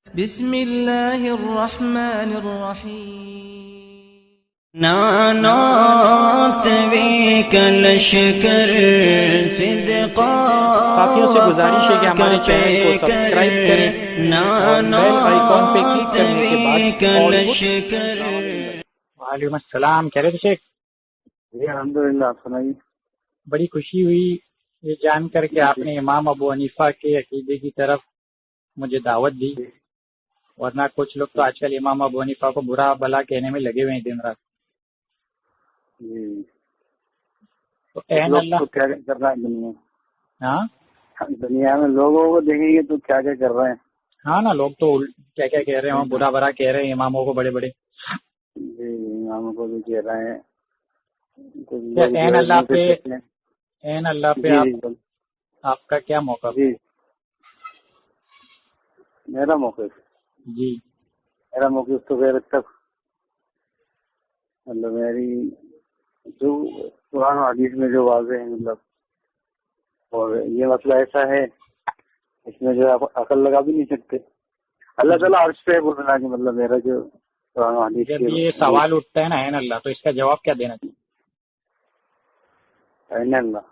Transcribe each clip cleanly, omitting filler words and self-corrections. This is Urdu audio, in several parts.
بسم اللہ الرحمن الرحیم نانات ویک لشکر صدقا ساتھیوں سے گزارش ہے کہ ہمارے چینل کو سبسکرائب کریں اور بیل آئیکن پہ کلک کرنے کے بعد وعلیکم السلام. کہہ رہے تھے شیخ؟ جی الحمدللہ. آپ سنائیے. بڑی خوشی ہوئی یہ جان کر کے آپ نے امام ابو حنیفہ کے عقیدے کی طرف مجھے دعوت دی، ورنہ کچھ لوگ تو آج کل امام ابو حنیفہ کو برا بھلا کہنے میں لگے ہوئے ہیں دن رات. جی تو عین لوگ اللہ. تو کیا کر رہے ہیں ہاں دنیا میں لوگوں کو دیکھیں گے تو کیا کیا کر رہے ہیں. ہاں نا، لوگ تو کیا کیا کہہ رہے ہیں، برا برا کہہ رہے ہیں اماموں کو بڑے بڑے. جی اماموں کو بھی کہہ رہے ہیں. عین اللہ پہ عین اللہ پہ آپ کا کیا موقف؟ جی میرا موقف جی تو غیر تک مطلب میری جو قرآن و حدیث میں جو واضح ہے، مطلب اور یہ مسئلہ ایسا ہے اس میں جو آپ عقل لگا بھی نہیں سکتے. اللہ تعالیٰ عرش پہ بولنا کہ مطلب میرا جو قرآن و حدیث جب یہ سوال اٹھتا ہے نا عین اللہ، تو اس کا جواب کیا دینا چاہیے؟ عین اللہ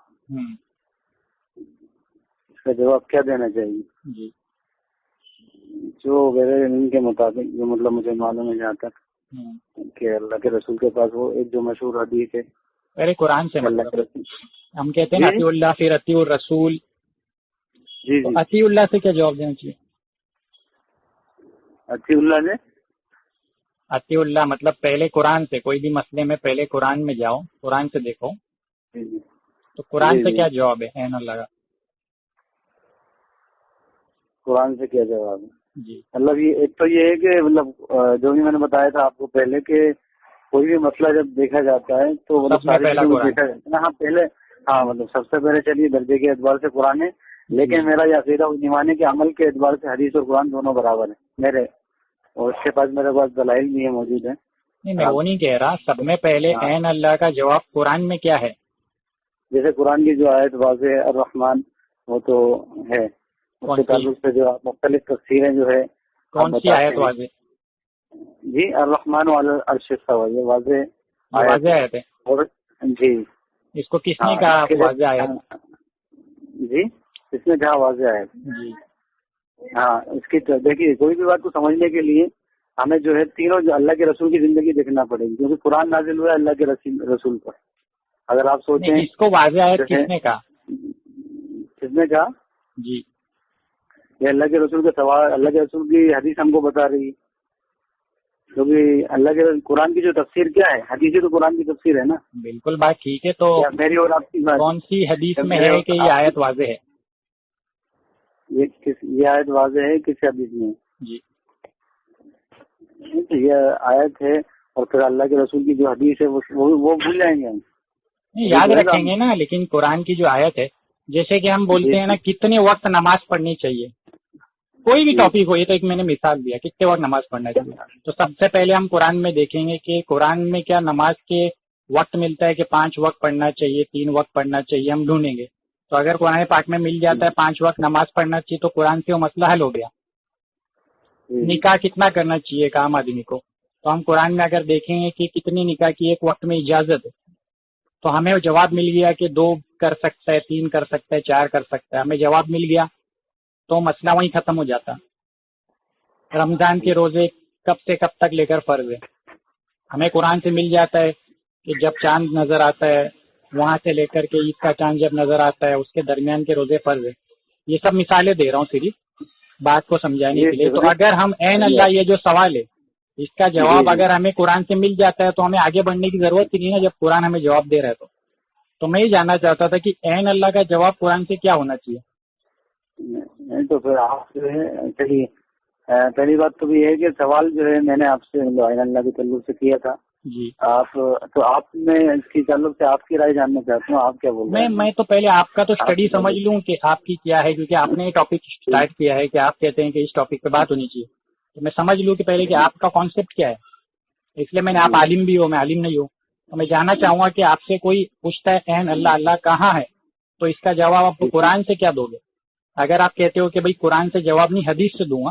اس کا جواب کیا دینا چاہیے؟ جی جو میرے علم کے مطابق جو مطلب مجھے معلوم ہے جہاں تک کہ اللہ کے رسول کے پاس وہ ایک جو مشہور حدیث ہے پہلے قرآن سے اللہ مطلب کے رسول. ہم کہتے ہیں نا اطیع اللہ پھر اطیع الرسول. جی تو جی اطیع اللہ سے کیا جواب دینا چاہیے؟ اطیع اللہ نے اطیع اللہ مطلب پہلے قرآن سے، کوئی بھی مسئلے میں پہلے قرآن میں جاؤ، قرآن سے دیکھو. جی جی تو قرآن جی سے جی. کیا جواب ہے عین اللہ کا؟ قرآن سے کیا جواب ہے؟ جی مطلب یہ ایک تو یہ ہے کہ مطلب جو بھی میں نے بتایا تھا آپ کو پہلے کہ کوئی بھی مسئلہ جب دیکھا جاتا ہے تو مطلب سب میں ساری پہلا چیزوں کو قرآن. دیکھا جاتا ہے. ہاں پہلے ہاں مطلب سب سے پہلے چلیے درجے کے اعتبار سے قرآن ہے، لیکن میرا یہ عقیدہ ایمان ہے کہ عمل کے اعتبار سے حدیث اور قرآن دونوں برابر ہیں میرے، اور اس کے پاس میرے پاس دلائل بھی ہیں موجود ہیں. نہیں میں وہ نہیں کہہ رہا، سب میں پہلے عین اللہ کا جواب قرآن میں کیا ہے؟ جیسے قرآن کی جو آیت واضح ہے الرحمن، وہ تو ہے، اس کے تعلق سے جو مختلف تفسیریں جو ہے کون سی آیت واضح؟ جی الرحمن علی العرش استوى، یہ واضح آیت ہے. اور جی اس کو کس نے کہا واضح آیت؟ جی اس نے کہا واضح آیت. جی ہاں اس کی دیکھیے کوئی بھی بات کو سمجھنے کے لیے ہمیں جو ہے تینوں جو اللہ کے رسول کی زندگی دیکھنا پڑے گی، کیونکہ قرآن نازل ہوا ہے اللہ کے رسول پر. اگر آپ سوچیں اس کو واضح آیت کس نے کہا؟ کس نے کہا؟ جی یہ اللہ کے رسول کا سوال، اللہ کے رسول کی حدیث ہم کو بتا رہی ہے، کیونکہ اللہ کے قرآن کی جو تفسیر کیا ہے، حدیث تو قرآن کی تفسیر ہے نا. بالکل بات ٹھیک ہے، تو میری اور آپ کی بات کون سی حدیث میں ہے کہ یہ آیت واضح ہے؟ یہ آیت واضح ہے کس حدیث میں؟ جی یہ آیت ہے اور پھر اللہ کے رسول کی جو حدیث ہے وہ بھول جائیں گے ہم. یاد رکھیں گے نا، لیکن قرآن کی جو آیت ہے، جیسے کہ ہم بولتے ہیں نا کتنے وقت نماز پڑھنی چاہیے، کوئی بھی ٹاپک ہو، یہ تو ایک میں نے مثال دیا کتنے وقت نماز پڑھنا چاہیے. تو سب سے پہلے ہم قرآن میں دیکھیں گے کہ قرآن میں کیا نماز کے وقت ملتا ہے کہ 5 وقت پڑھنا چاہیے، 3 وقت پڑھنا چاہیے، ہم ڈھونڈیں گے. تو اگر قرآن پاک میں مل جاتا ہے 5 وقت نماز پڑھنا چاہیے تو قرآن سے وہ مسئلہ حل ہو گیا. نکاح کتنا کرنا چاہیے ایک عام آدمی کو، تو ہم قرآن میں اگر دیکھیں گے کہ کتنی نکاح کی ایک وقت میں اجازت ہے، تو ہمیں جواب مل گیا کہ 2 کر سکتا ہے، 3 کر سکتا ہے، 4 کر سکتا ہے. ہمیں جواب مل گیا تو مسئلہ وہیں ختم ہو جاتا. رمضان کے روزے کب سے کب تک لے کر فرض ہے، ہمیں قرآن سے مل جاتا ہے کہ جب چاند نظر آتا ہے وہاں سے لے کر کے عید کا چاند جب نظر آتا ہے اس کے درمیان کے روزے فرض ہے. یہ سب مثالیں دے رہا ہوں صرف بات کو سمجھانے کے لیے. تو اگر ہم عین اللہ یہ جو سوال ہے اس کا جواب اگر ہمیں قرآن سے مل جاتا ہے تو ہمیں آگے بڑھنے کی ضرورت ہی نہیں ہے جب قرآن ہمیں جواب دے رہا ہے. تو میں یہ جاننا چاہتا تھا کہ عین اللہ کا جواب قرآن سے کیا ہونا چاہیے؟ تو پھر آپ جو ہے چلیے پہلی بات تو یہ ہے کہ سوال جو ہے میں نے آپ سے عین اللہ کے تعلق سے کیا تھا. جی آپ میں اس کی تعلق سے آپ کی رائے جاننا چاہتا ہوں، آپ کیا بول رہے ہیں؟ میں تو پہلے آپ کا تو اسٹڈی سمجھ لوں کہ آپ کی کیا ہے، کیونکہ آپ نے یہ ٹاپک اسٹارٹ کیا ہے کہ آپ کہتے ہیں کہ اس ٹاپک پہ بات ہونی چاہیے. تو میں سمجھ لوں کہ پہلے کہ آپ کا کانسیپٹ کیا ہے. اس لیے میں نے آپ عالم بھی ہو، میں عالم نہیں ہوں، تو میں جاننا چاہوں گا کہ آپ سے کوئی پوچھتا ہے عین اللہ اللہ کہاں ہے تو اس کا جواب آپ کو قرآن سے کیا دو گے؟ اگر آپ کہتے ہو کہ بھائی قرآن سے جواب نہیں حدیث سے دوں گا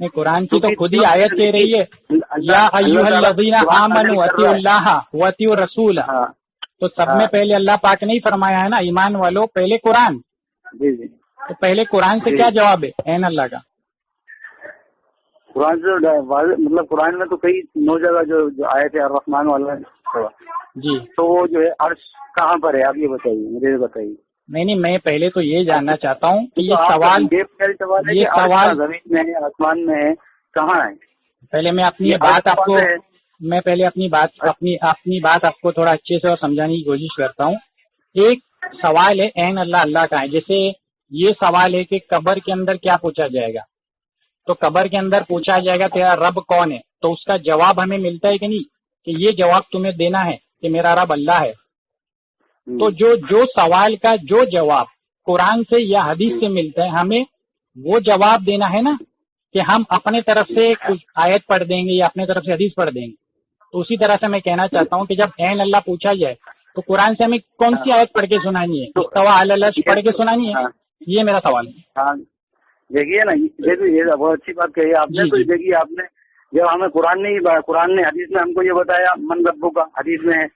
نہیں، قرآن کی تو خود ہی آیت کہہ رہی ہے یا ایھا الذین آمنوا اطیعوا اللہ واطیعوا الرسول. ہاں تو سب میں پہلے اللہ پاک نے ہی فرمایا ہے نا ایمان والوں پہلے قرآن. جی جی. تو پہلے قرآن سے کیا جواب ہے عین اللہ کا؟ قرآن سے مطلب قرآن میں تو کئی 9 جگہ جو آئے تھے الرحمن والا جی. تو وہ جو ہے عرش کہاں پر ہے آپ یہ بتائیے، مجھے یہ بتائیے. نہیں میں پہلے تو یہ جاننا چاہتا ہوں کہ تو یہ آپ کا سوال ہے یہ کہ سوال عرش زمین میں ہے آسمان میں ہے کہاں ہے؟ پہلے میں اپنی یہ بات عرش آپ کو کہاں ہے؟ میں پہلے اپنی بات آپ کو تھوڑا اچھے سے اور سمجھانے کی کوشش کرتا ہوں. ایک سوال ہے عین اللہ کا ہے. جیسے یہ سوال ہے کہ قبر کے اندر کیا پوچھا جائے گا، تو قبر کے اندر پوچھا جائے گا تیرا رب کون ہے، تو اس کا جواب ہمیں ملتا ہے کہ نہیں کہ یہ جواب تمہیں دینا ہے کہ میرا رب اللہ ہے. تو جو سوال کا جو جواب قرآن سے یا حدیث سے ملتا ہے ہمیں وہ جواب دینا ہے نا، کہ ہم اپنے طرف سے کچھ آیت پڑھ دیں گے یا اپنے طرف سے حدیث پڑھ دیں گے. تو اسی طرح سے میں کہنا چاہتا ہوں کہ جب عین اللہ پوچھا جائے تو قرآن سے ہمیں کون سی آیت پڑھ کے سنانی ہے؟ استویٰ علی العرش پڑھ کے سنانی ہے؟ یہ میرا سوال ہے. ہاں دیکھیے نا، یہ بہت اچھی بات کہی آپ نے. تو دیکھیے آپ نے جب ہمیں قرآن نے حدیث میں ہم کو یہ بتایا من ربو کا، حدیث میں ہے.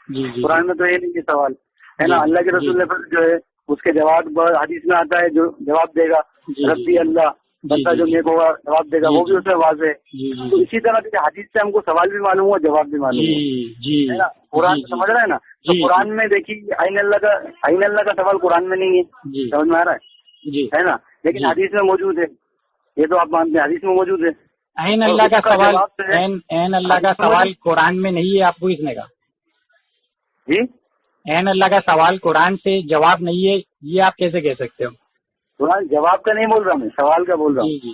قرآن میں تو یہ نہیں یہ سوال ہے نا. اللہ کے رسول نے جو ہے اس کے جواب حدیث میں آتا ہے جو جواب دے گا ربی اللہ، بندہ جو نیک ہوگا جواب دے گا، وہ بھی اس میں واضح ہے. تو اسی طرح سے حدیث سے ہم کو سوال بھی معلوم ہوا جواب بھی معلوم ہے نا. قرآن سمجھ رہا ہے نا. تو قرآن میں دیکھیے عین اللہ کا سوال قرآن میں نہیں ہے، سمجھ میں آ رہا ہے نا. لیکن حدیث میں موجود ہے. یہ تو آپ مانتے ہیں حدیث میں موجود ہے. عین اللہ کا سوال عین اللہ کا سوال قرآن میں نہیں ہے، آپ کو اس نے کہا جی عین اللہ کا سوال قرآن سے جواب نہیں ہے، یہ آپ کیسے کہہ سکتے ہو؟ قرآن جواب کا نہیں بول رہا میں، سوال کا بول رہا ہوں.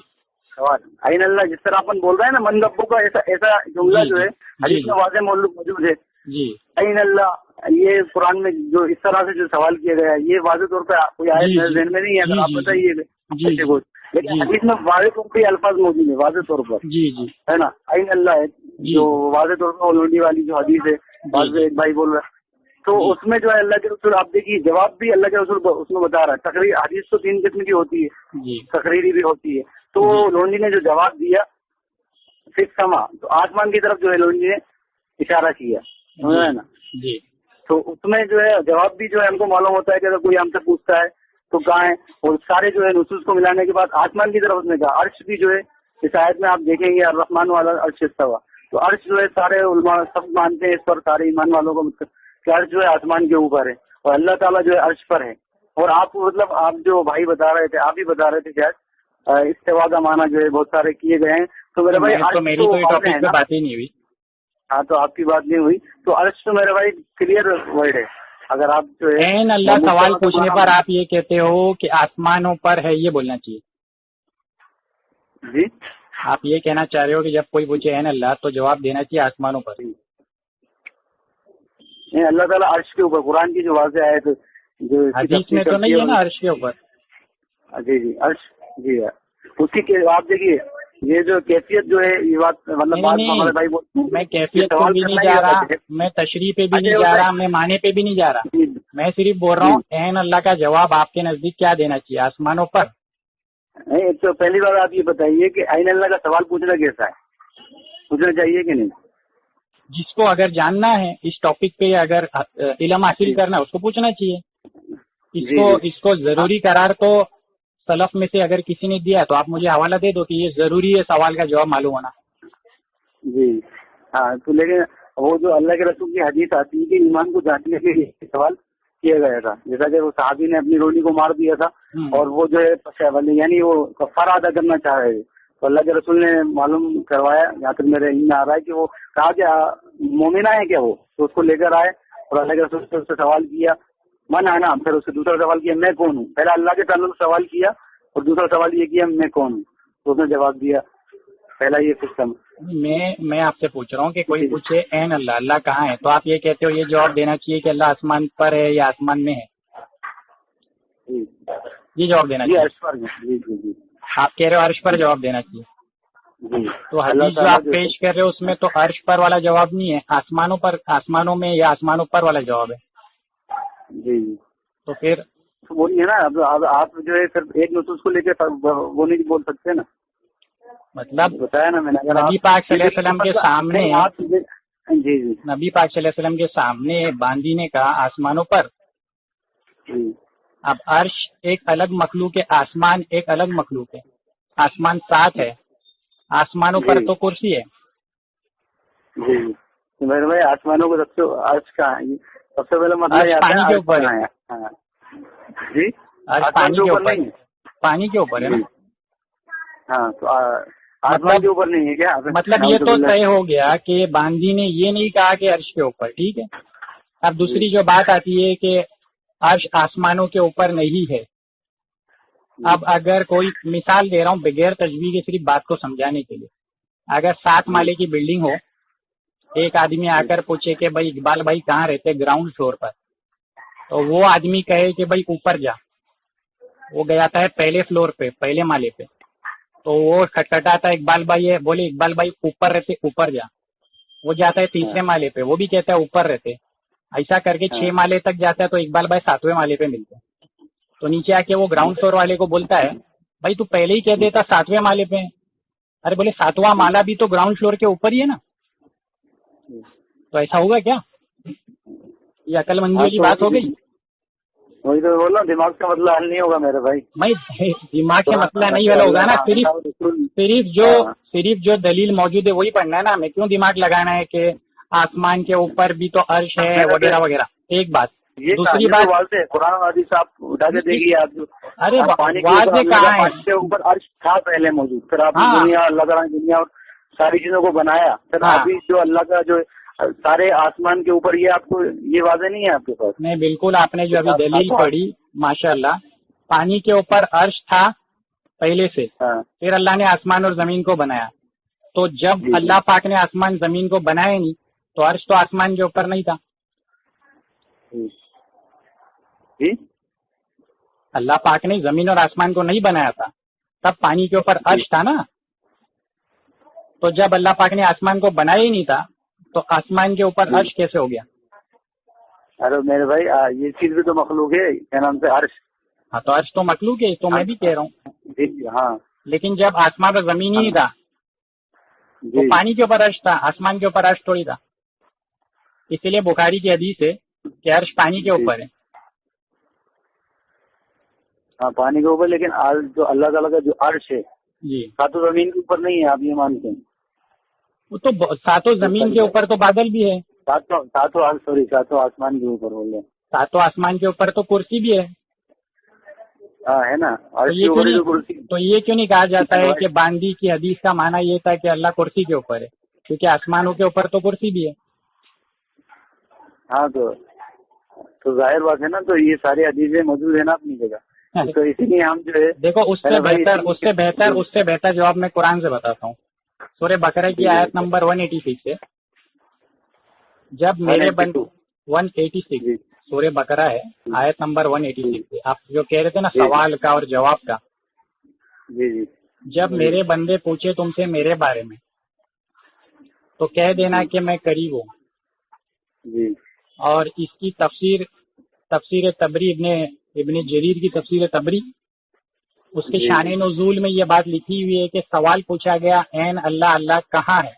سوال عین اللہ جس طرح اپن بول رہے ہیں نا من ربو کا، ایسا جملہ جو ہے حدیث میں واضح موجود ہے. عین اللہ یہ قرآن میں جو اس طرح سے جو سوال کیا گیا ہے یہ واضح طور پہ کوئی آیت میرے ذہن میں نہیں ہے، اگر آپ بتائیے. لیکن حدیث میں واضح طور پہ الفاظ موجود ہیں، واضح طور پر ہے نا. عین اللہ ہے جو واضح طور پر لونڈی والی جو حدیث ہے، واضح ایک بھائی بول رہا ہے. تو اس میں جو ہے اللہ کے رسول آپ دیکھیے جواب بھی اللہ کے رسول اس میں بتا رہا ہے. تقریر حدیث تو 3 قسم کی ہوتی ہے، تقریری بھی ہوتی ہے. تو لونڈی نے جو جواب دیا پھر سما، تو آسمان کی طرف جو ہے لونڈی نے اشارہ کیا، سمجھ رہے ہیں نا. تو اس میں جو ہے جواب بھی جو ہے ہم کو معلوم ہوتا ہے کہ اگر کوئی ہم سے پوچھتا ہے تو کہاں ہے. اور سارے جو ہے نصوص کو ملانے کے بعد آسمان کی طرف اس نے کہا. عرش بھی جو ہے اس آیت میں آپ دیکھیں گے الرحمن والا عرش استوا. تو عرش جو ہے سارے علماء سب مانتے ہیں اس پر، سارے ایمان والوں کو کہ عرش جو ہے آسمان کے اوپر ہے اور اللہ تعالیٰ جو ہے عرش پر ہے. اور آپ مطلب آپ جو بھائی بتا رہے تھے، آپ ہی بتا رہے تھے شاید استوا کا معنی جو ہے بہت سارے کیے گئے ہیں. تو میرے بھائی میری تو ٹاپک پہ بات ہی نہیں ہوئی. ہاں تو آپ کی بات نہیں ہوئی. تو عرش تو میرے بھائی کلیئر ورڈ ہے. اگر آپ جو ہے عین اللہ سوال پوچھنے پر آپ یہ کہتے ہو کہ آسمانوں پر ہے، یہ بولنا چاہیے. جی آپ یہ کہنا چاہ رہے ہو کہ جب کوئی پوچھے عین اللہ تو جواب دینا چاہیے آسمانوں پر. اللہ تعالیٰ عرش کے اوپر قرآن کی جو واضح آئے تھے جو حدیث میں تو نہیں ہے نا عرش کے اوپر. جی عرش جی ہے اسی کے. آپ دیکھیے یہ جو کیفیت جو ہے یہ بات مطلب ہمارے بھائی میں کیفیت پہ بھی نہیں جا رہا، میں تشریح پہ بھی نہیں جا رہا، میں معنی پہ بھی نہیں جا رہا. میں صرف بول رہا ہوں عین اللہ کا جواب آپ کے نزدیک کیا دینا چاہیے آسمانوں پر. تو پہلی بار آپ یہ بتائیے کہ عین اللہ کا سوال پوچھنا کیسا ہے، پوچھنا چاہیے کہ نہیں؟ جس کو اگر جاننا ہے اس ٹاپک پہ اگر علم حاصل کرنا ہے اس کو پوچھنا چاہیے. اس کو ضروری قرار تو سلف میں سے اگر کسی نے دیا تو آپ مجھے حوالہ دے دو کہ یہ ضروری ہے سوال کا جواب معلوم ہونا. جی ہاں. تو لیکن وہ جو اللہ کے رسول کی حدیث آتی ہے کہ ایمان کو جاننے کے لیے سوال کیا گیا تھا، جیسا کہ وہ صحابی نے اپنی روٹی کو مار دیا تھا اور وہ جو ہے یعنی وہ کفارہ ادا کرنا چاہ رہے تھے. تو اللہ کے رسول نے معلوم کروایا، جہاں تک میرے علم میں آ رہا ہے کہ وہ کہا کہ مومنہ ہے کیا وہ، تو اس کو لے کر آئے اور اللہ کے رسول سے اس سے سوال کیا من ہے نا. پھر اس سے دوسرا سوال کیا میں کون ہوں. پہلا اللہ کے تعلق سوال کیا اور دوسرا سوال یہ کیا میں کون ہوں. تو اس نے جواب دیا. پہلا یہ سسٹم. میں آپ سے پوچھ رہا ہوں کہ کوئی پوچھے عین اللہ اللہ کہاں ہے تو آپ یہ کہتے ہو یہ جواب دینا چاہیے کہ اللہ آسمان پر ہے یا آسمان میں ہے، یہ جواب دینا چاہیے. عرش پر جی جی جی آپ کہہ رہے ہو عرش پر جواب دینا چاہیے. تو حدیث جو آپ پیش کر رہے ہو اس میں تو عرش پر والا جواب نہیں ہے، آسمانوں میں یا آسمانوں پر والا جواب ہے. جی تو پھر وہی ہے نا. اب آپ جو ہے صرف ایک نصوص کو لے کے وہ نہیں بول سکتے نا. مطلب بتایا نا میں نے. اگر نبی پاک صلی اللہ علیہ وسلم کے سامنے جی جی نبی پاک صلی اللہ علیہ وسلم کے سامنے باندھی نے کہا آسمانوں پر. جی اب عرش ایک الگ مخلوق ہے، آسمان ایک الگ مخلوق ہے. آسمان 7 ہے، آسمانوں پر تو کرسی ہے. جی جی میرے بھائی آسمانوں کو سب سے عرش کا سب سے پہلے مطلب عرش پانی کے اوپر ہے. جی عرش پانی کے اوپر ہے. پانی کے اوپر ہے نا. ہاں تو آسمان کے اوپر نہیں ہے کیا؟ مطلب یہ تو طے ہو گیا کہ باندھی نے یہ نہیں کہا کہ عرش کے اوپر. ٹھیک ہے. اب دوسری جو بات آتی ہے کہ عرش آسمانوں کے اوپر نہیں ہے. اب اگر کوئی مثال دے رہا ہوں بغیر تشبیہ کے، صرف بات کو سمجھانے کے لیے. اگر 7 مالے کی بلڈنگ ہو، ایک آدمی آ کر پوچھے کہ بھائی اقبال بھائی کہاں رہتے، گراؤنڈ فلور پر، تو وہ آدمی کہے کہ بھائی اوپر جا. وہ گیا ہے پہلے فلور پہ، پہلے مالے پہ، تو وہ کھٹکھٹاتا ہے اقبال بھائی ہے، بولے اقبال بھائی اوپر رہتے، اوپر جا. وہ جاتا ہے تیسرے مالے پہ، وہ بھی کہتا ہے اوپر رہتے. ایسا کر کے 6 مالے تک جاتا ہے تو اقبال بھائی 7ویں مالے پہ ملتے ہیں. تو نیچے آ کے وہ گراؤنڈ فلور والے کو بولتا ہے بھائی تو پہلے ہی کہہ دیتا 7ویں مالے پہ. ارے بولے 7واں مالا بھی تو گراؤنڈ فلور کے اوپر ہی ہے نا. تو ایسا ہوگا کیا؟ یہ عقل مندی والی بات ہو گئی. وہی تو بول رہا ہوں، دماغ کا مسئلہ حل نہیں ہوگا میرے بھائی. میں دماغ کا مسئلہ نہیں حل ہوگا نا. صرف جو دلیل موجود ہے وہی پڑھنا ہے نا. ہمیں کیوں دماغ لگانا ہے کہ آسمان کے اوپر بھی تو عرش ہے وغیرہ وغیرہ. ایک بات. دوسری بات قرآن حدیث آپ اٹھا کے دیکھیے. آپ ارے پانی واضح کہاں ہے کے اوپر عرش تھا پہلے موجود، پھر آپ نے دنیا اللہ تعالیٰ نے دنیا اور ساری چیزوں کو بنایا، پھر ابھی جو اللہ کا جو سارے آسمان کے اوپر، یہ آپ کو یہ واضح نہیں ہے آپ کے پاس؟ نہیں بالکل. آپ نے جو ابھی دلیل پڑھی ماشاء اللہ، پانی کے اوپر عرش تھا پہلے سے، پھر اللہ نے آسمان اور زمین کو بنایا. تو جب اللہ پاک نے آسمان زمین کو بنایا نہیں تو عرش تو آسمان کے اوپر نہیں تھا. جی اللہ پاک نے زمین اور آسمان کو نہیں بنایا تھا، تب پانی کے اوپر عرش تھا نا. تو جب اللہ پاک نے آسمان کو بنایا ہی نہیں تھا تو آسمان کے اوپر عرش کیسے ہو گیا؟ ارے میرے بھائی یہ چیز بھی تو مخلوق ہے، کیا نام سے عرش. ہاں تو عرش تو مخلوق ہے، تو میں بھی کہہ رہا ہوں. جی ہاں. لیکن جب آسمان اور زمین ہی نہیں تھا تو پانی کے اوپر عرش تھا، آسمان کے اوپر عرش تھوڑی تھا. اسی لیے بخاری کی حدیث ہے کہ عرش پانی کے اوپر ہے. ہاں پانی کے اوپر، لیکن جو اللہ تعالیٰ کا جو عرش ہے جی ساتوں زمین کے اوپر نہیں ہے، آپ یہ مانتے ہیں؟ وہ تو ساتوں زمین کے اوپر تو بادل بھی ہے، ساتوں آسمان کے اوپر بول رہے ہیں. ساتوں آسمان کے اوپر تو کرسی بھی ہے. ہاں ہے نا. تو یہ کیوں نہیں کہا جاتا ہے کہ باندی کی حدیث کا معنی یہ تھا کہ اللہ کرسی کے اوپر ہے، کیونکہ آسمانوں کے اوپر تو کرسی بھی ہے. ہاں تو ظاہر بات ہے نا. تو یہ ساری حدیثیں موجود ہیں نا اپنی جگہ. تو اسی لیے ہم جو ہے دیکھو اس سے بہتر جواب میں قرآن سے بتاتا ہوں. سورہ بقرہ کی آیت نمبر 186 ہے. جب میرے بندے 186 سورہ بقرہ ہے، آیت نمبر 186 ہے. آپ جو کہہ رہے تھے نا سوال کا اور جواب کا. جب میرے بندے پوچھے تم سے میرے بارے میں تو کہہ دینا کہ میں قریب ہوں. اور اس کی تفسیر تبری ابن جریر کی تفسیر تبری، اس کے شان نزول میں یہ بات لکھی ہوئی ہے کہ سوال پوچھا گیا این اللہ، اللہ کہاں ہے؟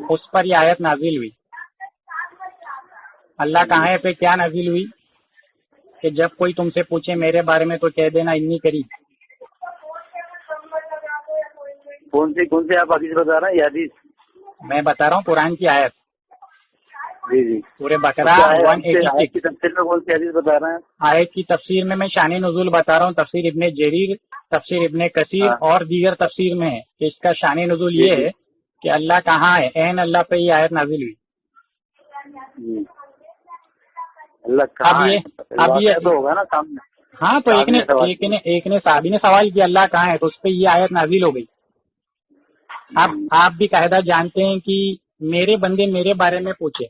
اس پر یہ آیت نازل ہوئی. اللہ کہاں ہے پہ کیا نازل ہوئی کہ جب کوئی تم سے پوچھے میرے بارے میں تو کہہ دینا انی قریب. کون سے آپ حدیث بتا رہے ہیں؟ یہ حدیث میں بتا رہا ہوں قرآن کی آیت. جی سورہ بقرہ 186 کی تفسیر میں کون سی حدیث بتا رہے ہیں؟ آیت کی تفسیر میں شان نزول بتا رہا ہوں. تفسیر ابن جریر، تفسیر ابن کثیر اور دیگر تفسیر میں ہے کہ اس کا شان نزول یہ ہے کہ اللہ کہاں ہے، این اللہ پہ یہ آیت نازل ہوئی. اب یہ تو ہوگا نا سامنے. ہاں تو ایک نے صحابی نے سوال کیا اللہ کہاں ہے، تو اس پہ یہ آیت نازل ہو گئی. اب آپ بھی قاعدہ جانتے ہیں کہ میرے بندے میرے بارے میں پوچھے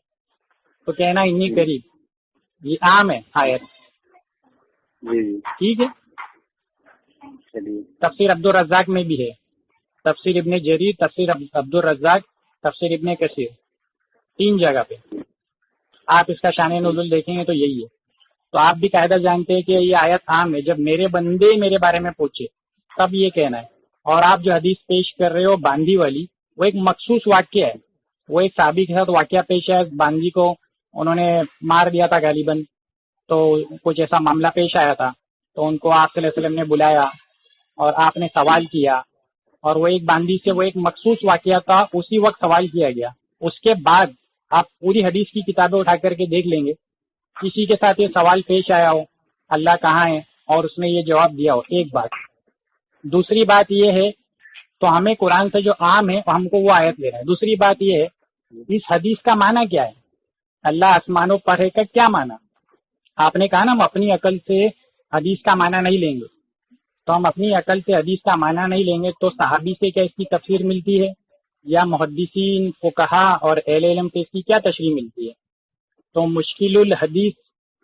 تو کہنا انی قریب، یہ عام ہے آیت. ٹھیک ہے. تفسیر عبد الرزاق میں بھی ہے، تفسیر ابن جریر، تفسیر عبد الرزاق، تفسیر ابن کثیر، 3 جگہ پہ آپ اس کا شان نزول دیکھیں گے تو یہی ہے. تو آپ بھی قاعدہ جانتے ہیں کہ یہ آیت عام ہے. جب میرے بندے میرے بارے میں پوچھے تب یہ کہنا ہے. اور آپ جو حدیث پیش کر رہے ہو باندی والی، وہ ایک مخصوص واقعہ ہے. وہ ایک صحابی کے ساتھ واقعہ پیش ہے، باندی کو انہوں نے مار دیا تھا غالباً، تو کچھ ایسا معاملہ پیش آیا تھا، تو ان کو آپ صلی اللہ علیہ وسلم نے بلایا اور آپ نے سوال کیا، اور وہ ایک باندی سے وہ ایک مخصوص واقعہ تھا، اسی وقت سوال کیا گیا. اس کے بعد آپ پوری حدیث کی کتابیں اٹھا کر کے دیکھ لیں گے، کسی کے ساتھ یہ سوال پیش آیا ہو اللہ کہاں ہے اور اس نے یہ جواب دیا ہو. ایک بات. دوسری بات یہ ہے تو ہمیں قرآن سے جو عام ہے ہم کو وہ آیت لے رہا ہے. دوسری بات یہ ہے اس حدیث کا معنی کیا ہے، اللہ آسمانوں پر ہے کا کیا معنی؟ آپ نے کہا نا ہم اپنی عقل سے حدیث کا معنی نہیں لیں گے، تو ہم اپنی عقل سے حدیث کا معنی نہیں لیں گے تو صحابی سے کیا اس کی تفسیر ملتی ہے، یا محدثین فقہا اور اہل علم سے اس کی کیا تشریح ملتی ہے؟ تو مشکل الحدیث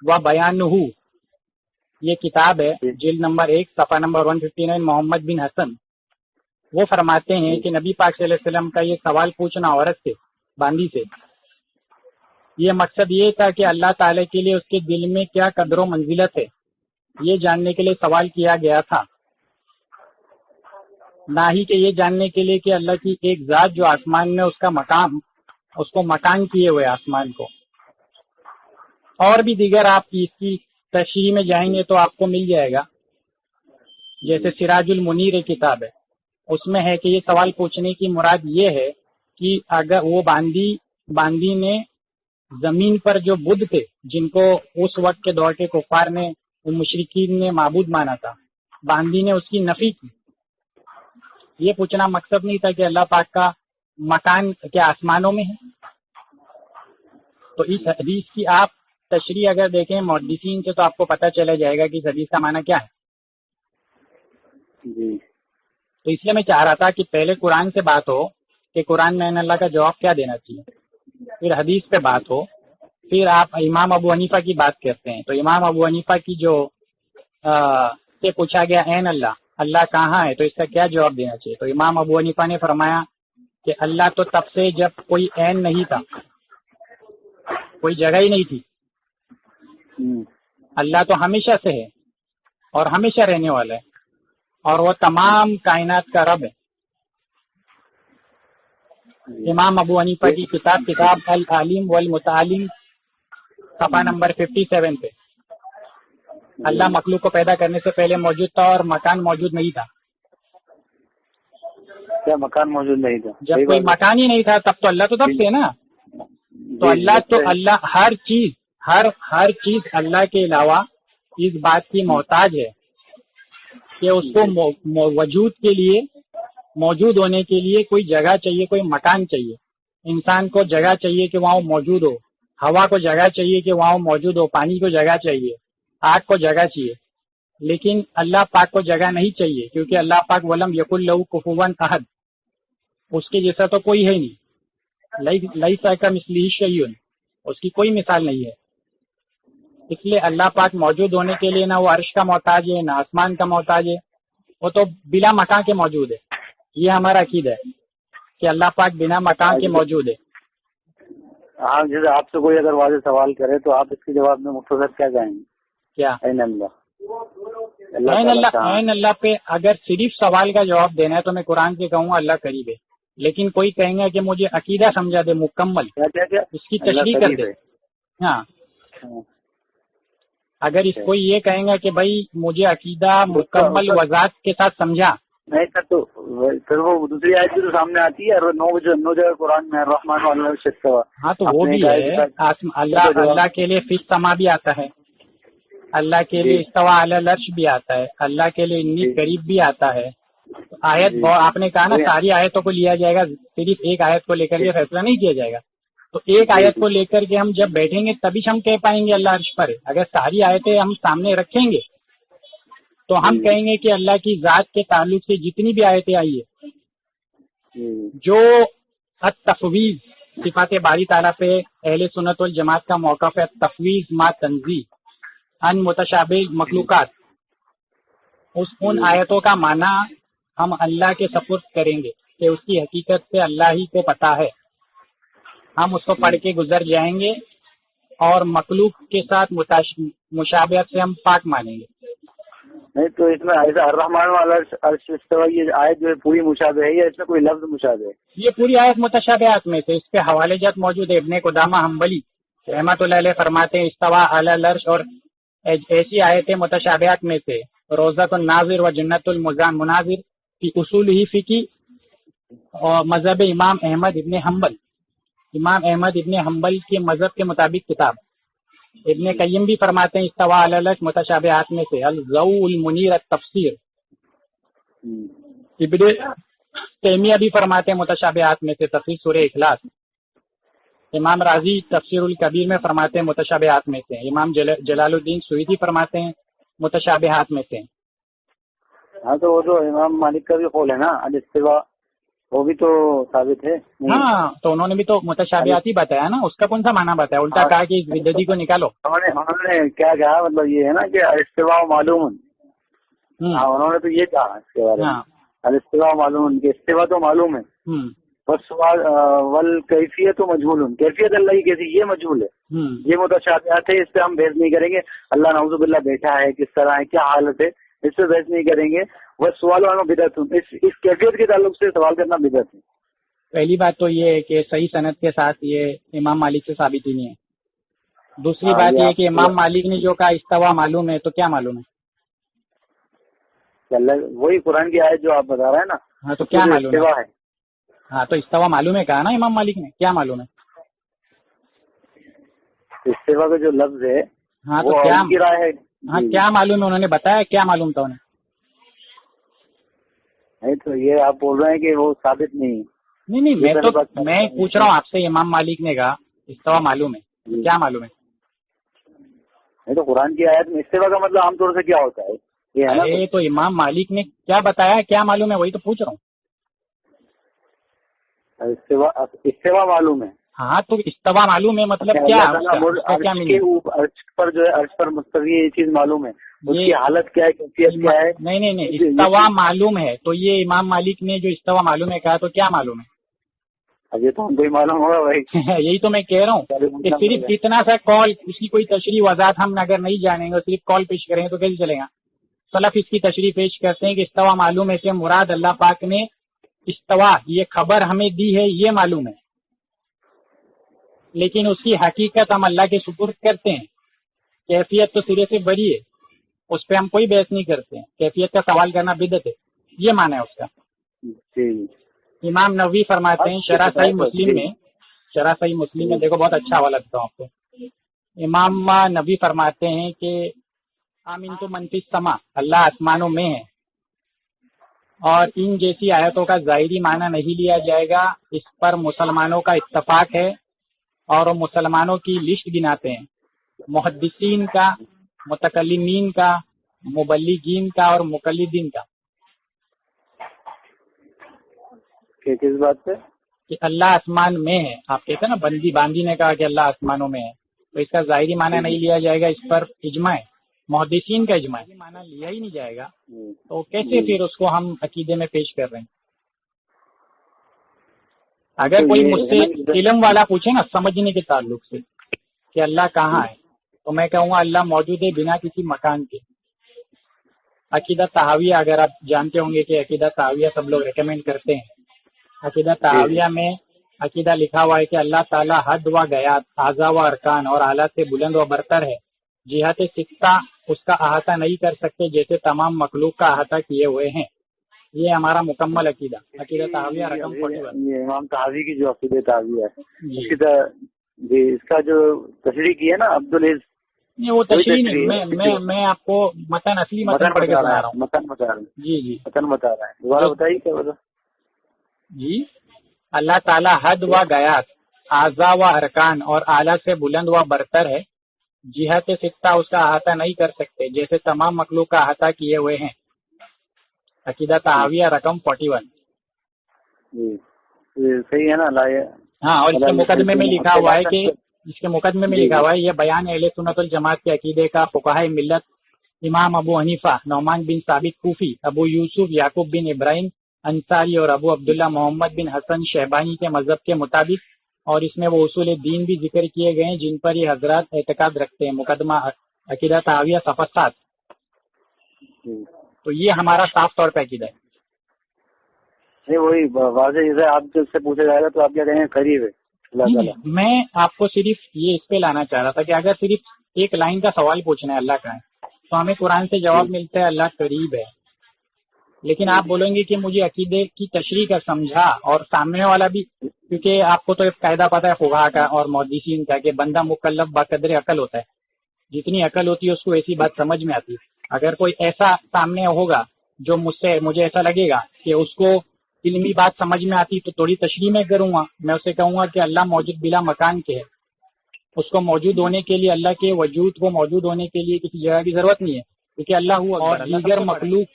و بیانہ یہ کتاب ہے، جلد نمبر 1 صفحہ نمبر 159، محمد بن حسن وہ فرماتے ہیں کہ نبی پاک صلی اللہ علیہ وسلم کا یہ سوال پوچھنا عورت سے، باندی سے، یہ مقصد یہ تھا کہ اللہ تعالی کے لیے اس کے دل میں کیا قدر و منزلت ہے یہ جاننے کے لیے سوال کیا گیا تھا، نہ ہی کہ یہ جاننے کے لیے کہ اللہ کی ایک ذات جو آسمان میں اس کا مقام، اس کو مکان کیے ہوئے آسمان کو. اور بھی دیگر آپ اس کی تشریح میں جائیں گے تو آپ کو مل جائے گا، جیسے سراج المنیر ایک کتاب ہے، اس میں ہے کہ یہ سوال پوچھنے کی مراد یہ ہے کہ اگر وہ باندی نے زمین پر جو بدھ تھے جن کو اس وقت کے دور کے کفار نے، مشرکین نے معبود مانا تھا، باندی نے اس کی نفی کی. یہ پوچھنا مقصد نہیں تھا کہ اللہ پاک کا مکان کیا آسمانوں میں ہے. تو اس حدیث کی آپ تشریح اگر دیکھیں محدثین سے تو آپ کو پتہ چلا جائے گا کہ اس حدیث کا معنی کیا ہے. جی تو اس لیے میں چاہ رہا تھا کہ پہلے قرآن سے بات ہو کہ قرآن میں اللہ کا جواب کیا دینا چاہیے، پھر حدیث پہ بات ہو، پھر آپ امام ابو حنیفہ کی بات کرتے ہیں. تو امام ابو حنیفہ کی جو سے پوچھا گیا این اللہ کہاں ہے تو اس کا کیا جواب دینا چاہیے، تو امام ابو حنیفہ نے فرمایا کہ اللہ تو تب سے جب کوئی عین نہیں تھا، کوئی جگہ ہی نہیں تھی، اللہ تو ہمیشہ سے ہے اور ہمیشہ رہنے والا ہے اور وہ تمام کائنات کا رب ہے. امام ابو حنیفہ کی کتاب العالم والمتعلم صفحہ نمبر 57 پہ اللہ مخلوق کو پیدا کرنے سے پہلے موجود تھا اور مکان موجود نہیں تھا. کیا مکان موجود نہیں تھا؟ جب کوئی مکان ہی نہیں تھا تب تو اللہ تو تب سے نا. تو اللہ ہر چیز اللہ کے علاوہ اس بات کی محتاج ہے کہ اس کو وجود کے لیے، موجود ہونے کے لیے کوئی جگہ چاہیے، کوئی مکان چاہیے. انسان کو جگہ چاہیے کہ وہاں موجود ہو، ہوا کو جگہ چاہیے کہ وہاں موجود ہو، پانی کو جگہ چاہیے، آگ کو جگہ چاہیے. لیکن اللہ پاک کو جگہ نہیں چاہیے کیونکہ اللہ پاک ولم یکن لہ کفوا احد، اس کے جیسا تو کوئی ہے نہیں، لیس کمثلہ شیء، اس کی کوئی مثال نہیں ہے. اس لیے اللہ پاک موجود ہونے کے لیے نہ وہ عرش کا محتاج ہے نہ آسمان کا محتاج ہے، وہ تو بلا مکان کے موجود ہے. یہ ہمارا عقیدہ ہے کہ اللہ پاک بنا مکان کے موجود ہے. ہاں جیسے آپ سے کوئی اگر واضح سوال کرے تو آپ اس کے جواب میں مختصر کیا کہیں گے؟ کیا این اللہ پہ اگر صرف سوال کا جواب دینا ہے تو میں قرآن سے کہوں گا اللہ قریب ہے. لیکن کوئی کہیں گا کہ مجھے عقیدہ سمجھا دے مکمل، اس کی تشریح کر دے. ہاں اگر اس کوئی یہ کہیں گا کہ بھائی مجھے عقیدہ مکمل وضاحت کے ساتھ سمجھا نہیں سر، تو پھر وہ دوسری آیت بھی تو سامنے آتی ہے اور 9 جگہ قرآن میں الرحمن علی العرش استوى. ہاں تو وہ بھی ہے. اللہ کے لیے فی السما بھی آتا ہے، اللہ کے لیے استوى علی العرش بھی آتا ہے، اللہ کے لیے انی قریب بھی آتا ہے. آیت آپ نے کہا نا ساری آیتوں کو لیا جائے گا، صرف ایک آیت کو لے کر کے فیصلہ نہیں کیا جائے گا. تو ایک آیت کو لے کر کے ہم جب بیٹھیں گے تبھی ہم کہہ پائیں گے اللہ عرش پر ہے. اگر ساری آیتیں ہم سامنے رکھیں گے تو ہم کہیں گے کہ اللہ کی ذات کے تعلق سے جتنی بھی آیتیں آئی ہے جو التفویض صفات باری تعالیٰ پہ اہل سنت والجماعت کا موقف ہے، تفویض ما تنزیہ ان متشابہ مخلوقات، ان آیتوں کا معنی ہم اللہ کے سپرد کریں گے کہ اس کی حقیقت سے اللہ ہی کو پتہ ہے. ہم اس کو پڑھ کے گزر جائیں گے اور مخلوق کے ساتھ مشابہت سے ہم پاک مانیں گے. نہیں تو اس میں ایسا الرحمن والا عرش استوا یہ آیت جو ہے پوری مشابہ ہے یا اس میں کوئی لفظ مشابہ ہے؟ یہ پوری آیت متشابہات میں سے، اس پہ حوالے جات موجود ہے۔ ابن قدامہ حنبلی رحمۃ اللہ علیہ فرماتے ہیں استوا علی العرش، اور ایسی آیتیں متشابہات میں سے روزۃ الناظر و جنت المناظر فی اصول ہی فقی اور مذہب امام احمد ابن حنبل، امام احمد ابن حنبل کے مذہب کے مطابق کتاب۔ ابن قیم بھی فرماتے ہیں استوا علی العرش متشابہات میں سے الضوء المنیر التفسیر۔ ابن تیمیہ بھی فرماتے ہیں متشابہات میں سے تفسیر سورہ اخلاص۔ امام راضی تفسیر الکبیر میں فرماتے ہیں متشابہات میں سے۔ امام جلال الدین سویدی فرماتے ہیں متشابہات میں سے۔ ہاں تو وہ تو امام مالک کا بھی قول ہے نا الاستواء، وہ بھی تو ثابت ہے۔ ہاں تو انہوں نے بھی تو متشابہات ہی بتایا نا، اس کا کون سا معنی بتایا؟ الٹا کہا کہ اس بدعتی کو نکالو۔ انہوں نے کیا کہا، مطلب یہ ہے نا کہ الاستواء معلوم، ہاں انہوں نے تو یہ کہا اس کے بارے میں الاستواء معلوم، کہ استوا تو معلوم ہے، والکیفیت مجہول، کیفیت اللہ کی کیسی یہ مجہول ہے، یہ متشابہات ہے، اس پہ ہم بحث نہیں کریں گے۔ اللہ نعوذ باللہ بیٹھا ہے، کس طرح ہے، کیا حالت ہے، اس پہ بحث نہیں کریں گے۔ وہ سوال والا بدعت، اس کیفیت کے تعلق سے سوال کرنا بدعت ہے۔ پہلی بات تو یہ ہے کہ صحیح سند کے ساتھ یہ امام مالک سے ثابت ہی نہیں ہے۔ دوسری بات یہ کہ امام مالک نے جو کہا استوا معلوم ہے، تو کیا معلوم ہے؟ وہی قرآن کی آیت جو آپ بتا رہے ہیں نا، ہاں تو کیا معلوم ہے؟ ہاں تو استوا معلوم ہے کہا نا امام مالک نے، کیا معلوم ہے؟ استوا کا جو لفظ ہے ہاں تو وہ کیا ان کی رائے ہے۔ ہاں کیا معلوم ہے؟ انہوں نے بتایا کیا معلوم تھا انہیں؟ نہیں تو یہ آپ بول رہے ہیں کہ وہ ثابت نہیں۔ نہیں میں پوچھ رہا ہوں آپ سے، امام مالک نے کہا استوا معلوم ہے، کیا معلوم ہے؟ نہیں تو قرآن کی آیت میں استوا کا مطلب عام طور سے کیا ہوتا ہے یہ ہے نا؟ تو امام مالک نے کیا بتایا، کیا معلوم ہے، وہی تو پوچھ رہا ہوں۔ استوا معلوم ہے، ہاں تو استوا معلوم ہے مطلب کیا؟ عرش پر جو ہے عرش پر مستوی یہ چیز معلوم ہے، اس کی حالت کیا ہے، کیفیت کیا ہے؟ نہیں استوا معلوم ہے، تو یہ امام مالک نے جو استوا معلوم ہے کہا، تو کیا معلوم ہے؟ اب یہ تو ہم کو ہی معلوم ہوگا بھائی۔ یہی تو میں کہہ رہا ہوں کہ صرف اتنا سا کال، اس کی کوئی تشریح وضاحت ہم اگر نہیں جانیں گے، صرف کال پیش کریں گے تو کیسے چلے گا؟ سلف اس کی تشریح پیش کرتے ہیں کہ استوا معلوم ہے سے مراد اللہ پاک نے استوا یہ خبر ہمیں دی ہے، یہ معلوم ہے، لیکن اس کی حقیقت ہم اللہ کے سپرد کرتے ہیں۔ کیفیت تو سرے سے بری ہے، اس پہ ہم کوئی بحث نہیں کرتے ہیں، کیفیت کا سوال کرنا بدعت ہے، یہ معنی ہے اس کا۔ امام نووی فرماتے ہیں شرح صحیح مسلم میں دیکھو، بہت اچھا حوالہ دیتا ہوں آپ کو۔ امام نووی فرماتے ہیں کہ آمین تو من فی السماء، اللہ آسمانوں میں ہے، اور ان جیسی آیتوں کا ظاہری معنی نہیں لیا جائے گا، اس پر مسلمانوں کا اتفاق ہے، اور وہ مسلمانوں کی لسٹ گناتے ہیں، محدثین کا، متکلمین کا، مبلغین کا اور مقلدین کا۔ کس بات پہ؟ کہ اللہ آسمان میں ہے، آپ کہتے ہیں نا باندی نے کہا کہ اللہ آسمانوں میں ہے، تو اس کا ظاہری معنی نہیں لیا جائے گا، اس پر اجماع ہے، محدثین کا اجماع ہے، معنی لیا ہی نہیں جائے گا، تو کیسے پھر اس کو ہم عقیدے میں پیش کر رہے ہیں؟ اگر کوئی مجھ سے علم والا پوچھے نا سمجھنے کے تعلق سے کہ اللہ کہاں ہے، تو میں کہوں گا اللہ موجود ہے بنا کسی مکان کے۔ عقیدہ طحاویہ اگر آپ جانتے ہوں گے کہ عقیدہ طحاویہ سب لوگ ریکمینڈ کرتے ہیں، عقیدہ طحاویہ میں عقیدہ لکھا ہوا ہے کہ اللہ تعالیٰ حد و غیات، اعضاء و ارکان اور حالات سے بلند و برتر ہے، جہت سکتہ اس کا احاطہ نہیں کر سکتے جیسے تمام مخلوق کا احاطہ کیے ہوئے ہیں۔ یہ ہمارا مکمل عقیدہ طحاویہ رقم 41۔ یہ امام طحاوی کی جو عقیدہ طحاویہ ہے، جی اس کا جو تشریح کی ہے نا عبدالعز، نہیں وہ تشریح نہیں، میں آپ کو متن اصلی متن پڑھ کے سنا رہا ہوں۔ متن بتا رہا ہوں، جی متن بتا رہا ہے، دوبارہ بتائیے کیا بتا۔ جی اللہ تعالیٰ حد و غیات، اعضاء و ارکان اور اعلیٰ سے بلند و برتر ہے، جہت سکتہ اس کا احاطہ نہیں کر سکتے جیسے تمام مخلوق کا احاطہ کیے ہوئے ہیں۔ عقیدہ طحاویہ رقم 41۔ جی صحیح ہے نا؟ ہاں، اور اس کے مقدمے میں لکھا ہوا ہے یہ بیان اہل سنت الجماعت کے عقیدے کا فقہائے ملت امام ابو حنیفہ، نعمان بن ثابت کوفی، ابو یوسف یعقوب بن ابراہیم انصاری اور ابو عبداللہ محمد بن حسن شیبانی کے مذہب کے مطابق، اور اس میں وہ اصول دین بھی ذکر کیے گئے ہیں جن پر یہ حضرات اعتقاد رکھتے ہیں۔ مقدمہ عقیدہ طحاویہ صفحہ 7۔ تو یہ ہمارا صاف طور پہ عقیدہ ہے. نہیں وہی واضح جیسے آپ جب سے پوچھا جائے گا تو آپ کیا کہیں گے قریب ہے اللہ تعالیٰ. میں آپ کو صرف یہ اس پہ لانا چاہ رہا تھا کہ اگر صرف ایک لائن کا سوال پوچھنا ہے اللہ کا ہے تو ہمیں قرآن سے جواب ملتا ہے اللہ قریب ہے. لیکن آپ بولیں گے کہ مجھے عقیدے کی تشریح کا سمجھا اور سامنے والا بھی, کیونکہ آپ کو تو ایک قاعدہ پتہ ہے فقہا کا اور محدثین کا کہ بندہ مکلف بقدر عقل ہوتا ہے. جتنی عقل ہوتی ہے اس کو ایسی بات سمجھ میں آتی ہے. اگر کوئی ایسا سامنے ہوگا جو مجھے ایسا لگے گا کہ اس کو علمی بات سمجھ میں آتی تو تھوڑی تشریح میں کروں گا. میں اسے کہوں گا کہ اللہ موجود بلا مکان کے ہے, اس کو موجود ہونے کے لیے, اللہ کے وجود کو موجود ہونے کے لیے کسی جگہ کی ضرورت نہیں ہے, کیونکہ اللہ ہوا اور دیگر مخلوق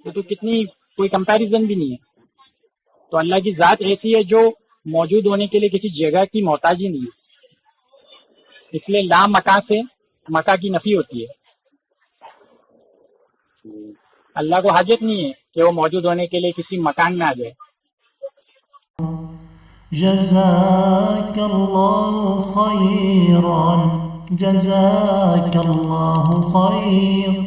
تو کتنی کوئی کمپیریزن بھی نہیں ہے. تو اللہ کی ذات ایسی ہے جو موجود ہونے کے لیے کسی جگہ کی محتاجی نہیں ہے. اس لیے لا مکان سے مکا کی نفی ہوتی ہے. اللہ کو حاجت نہیں ہے کہ وہ موجود ہونے کے لیے کسی مکان میں آ جائے. جزاك الله خيرا جزاك الله خير